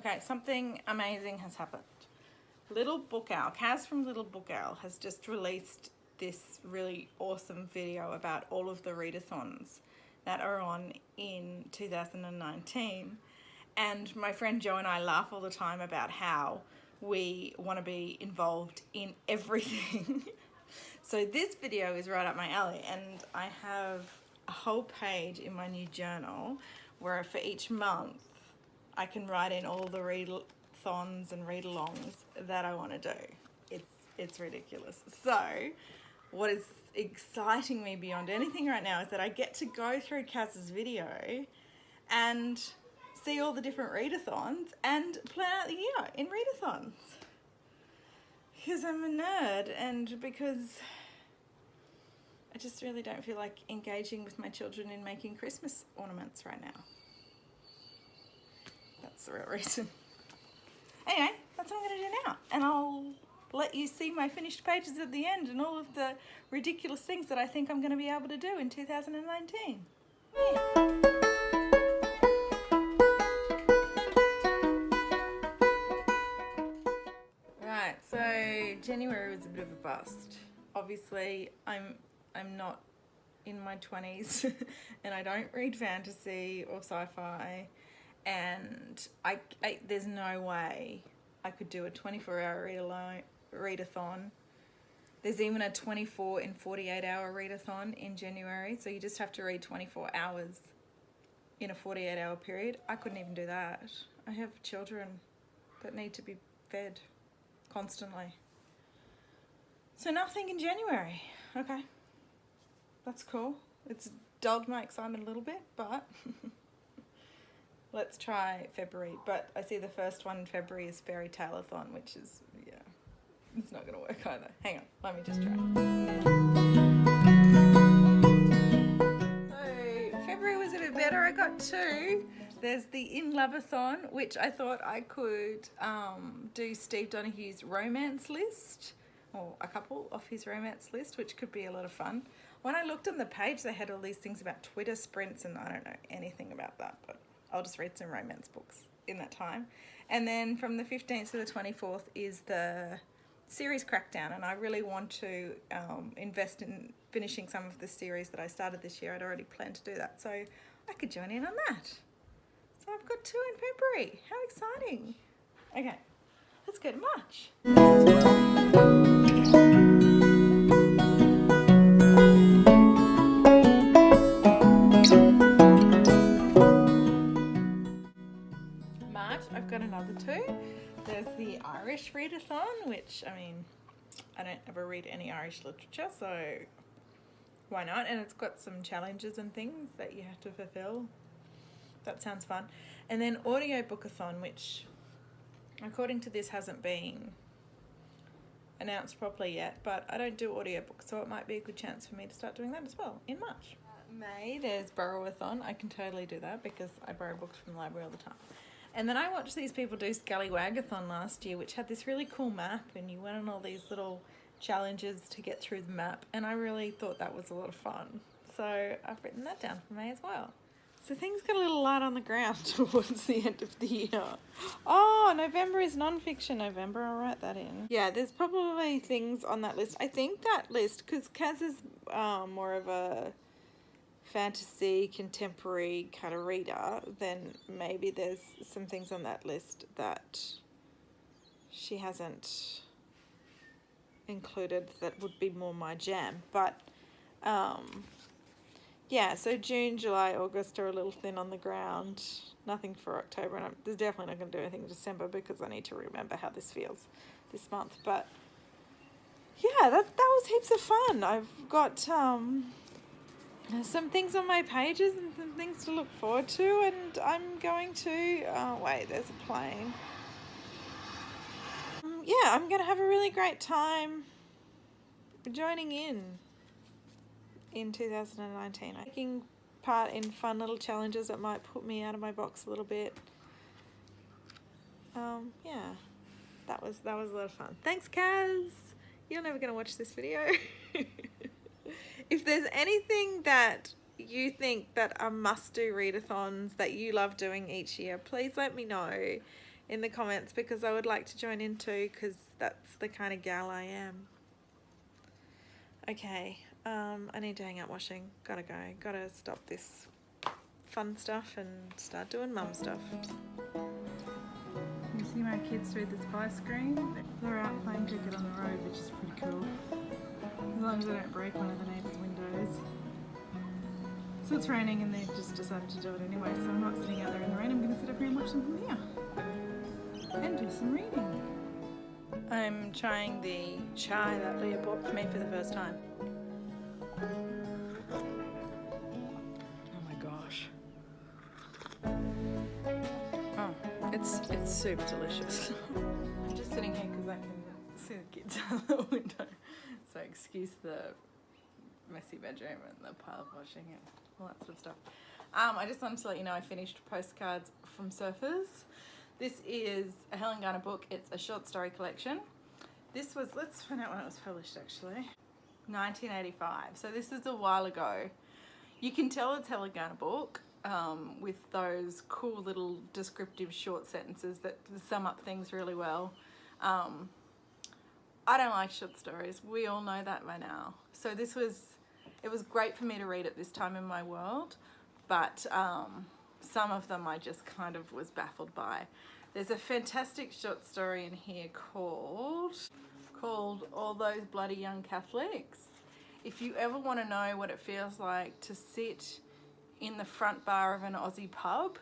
Okay, something amazing has happened. Little Book Owl, Kaz from Little Book Owl has just released this really awesome video about all of the readathons that are on in 2019. And my friend Jo and I laugh all the time about how we want to be involved in everything. So this video is right up my alley, and I have a whole page in my new journal where for each month I can write in all the readathons and read-alongs that I want to do. It's ridiculous. So what is exciting me beyond anything right now is that I get to go through Kaz's video and see all the different readathons and plan out the year in readathons. Because I'm a nerd, and because I just really don't feel like engaging with my children in making Christmas ornaments right now. That's the real reason. Anyway, that's what I'm going to do now. And I'll let you see my finished pages at the end and all of the ridiculous things that I think I'm going to be able to do in 2019. Yeah. Right, so January was a bit of a bust. Obviously, I'm not in my 20s and I don't read fantasy or sci-fi, and there's no way I could do a 24-hour readathon. There's even a 24 and 48-hour readathon in January, so you just have to read 24 hours in a 48-hour period. I couldn't even do that. I have children that need to be fed constantly. So nothing in January. Okay, that's cool. It's dulled my excitement a little bit, but let's try February. But I see the first one in February is Fairy Tale-a-thon, which is, yeah, it's not gonna work either. Hang on, let me just try. So February was a bit better. I got two. There's the In Love-a-thon, which I thought I could do Steve Donahue's romance list, or a couple of his romance list, which could be a lot of fun. When I looked on the page, they had all these things about Twitter sprints, and I don't know anything about that, but I'll just read some romance books in that time. And then from the 15th to the 24th is the series Crackdown, and I really want to invest in finishing some of the series that I started this year. I'd already planned to do that, so I could join in on that. So I've got two in February. How exciting. Okay, let's go to March. March, I've got another two. There's the Irish Readathon, which, I mean, I don't ever read any Irish literature, so why not? And it's got some challenges and things that you have to fulfill. That sounds fun. And then Audiobookathon, which according to this hasn't been announced properly yet, but I don't do audiobooks, so it might be a good chance for me to start doing that as well in March. May, there's Borrowathon. I can totally do that because I borrow books from the library all the time. And then I watched these people do Scallywagathon last year, which had this really cool map, and you went on all these little challenges to get through the map, and I really thought that was a lot of fun. So I've written that down for May as well. So things got a little light on the ground towards the end of the year. Oh, November is non-fiction November. I'll write that in. Yeah, there's probably things on that list. I think that list, because Kaz is more of a fantasy, contemporary kind of reader, then maybe there's some things on that list that she hasn't included that would be more my jam. But yeah, so June, July, August are a little thin on the ground. Nothing for October, and I'm definitely not going to do anything in December because I need to remember how this feels this month. But yeah, that was heaps of fun. I've got some things on my pages and some things to look forward to, and I'm going to, oh wait, there's a plane. Yeah, I'm going to have a really great time joining in 2019. I'm taking part in fun little challenges that might put me out of my box a little bit. Yeah, that was a lot of fun. Thanks, Kaz. You're never going to watch this video. If there's anything that you think that are must-do readathons that you love doing each year, please let me know in the comments, because I would like to join in too, because that's the kind of gal I am. Okay, I need to hang up washing. Gotta go. Gotta stop this fun stuff and start doing mum stuff. You see my kids through the spy screen? They're out playing cricket on the road, which is pretty cool. As long as I don't break one of the neighbours' windows. So it's raining and they just decided to do it anyway, so I'm not sitting out there in the rain. I'm going to sit up here and watch them from here. And do some reading. I'm trying the chai that Leah bought for me for the first time. Oh my gosh. Oh, it's super delicious. I'm just sitting here because I can see the kids out the window. So excuse the messy bedroom and the pile of washing and all that sort of stuff. I just wanted to let you know I finished Postcards from Surfers. This is a Helen Garner book. It's a short story collection. This was, let's find out when it was published actually. 1985. So this is a while ago. You can tell it's Helen Garner book with those cool little descriptive short sentences that sum up things really well. I don't like short stories. We all know that by now. So it was great for me to read at this time in my world, but some of them I just kind of was baffled by. There's a fantastic short story in here called All Those Bloody Young Catholics. If you ever want to know what it feels like to sit in the front bar of an Aussie pub,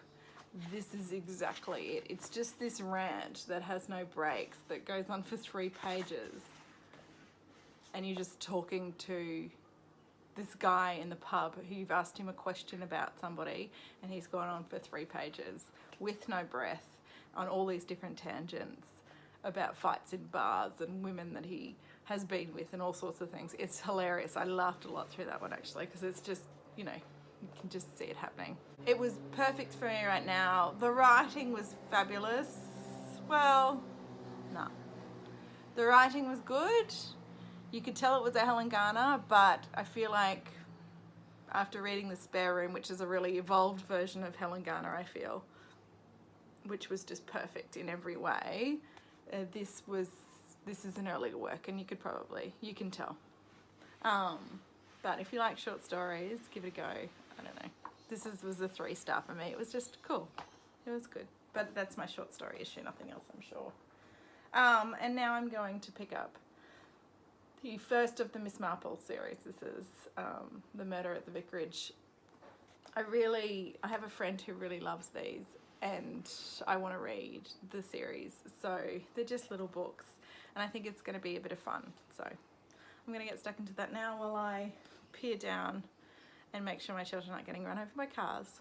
this is exactly it. It's just this rant that has no breaks, that goes on for 3 pages. And you're just talking to this guy in the pub who you've asked him a question about somebody, and he's gone on for 3 pages with no breath on all these different tangents about fights in bars and women that he has been with and all sorts of things. It's hilarious. I laughed a lot through that one actually, because it's just, you know, you can just see it happening. It was perfect for me right now. The writing was fabulous. Well, no. The writing was good. You could tell it was a Helen Garner, but I feel like after reading The Spare Room, which is a really evolved version of Helen Garner, I feel, which was just perfect in every way, this is an earlier work, and you can tell. But if you like short stories, give it a go. I don't know. This was a 3-star for me. It was just cool. It was good. But that's my short story issue, nothing else, I'm sure. And now I'm going to pick up the first of the Miss Marple series. This is The Murder at the Vicarage. I have a friend who really loves these, and I want to read the series. So they're just little books, and I think it's going to be a bit of fun. So I'm going to get stuck into that now while I peer down and make sure my children aren't getting run over by cars.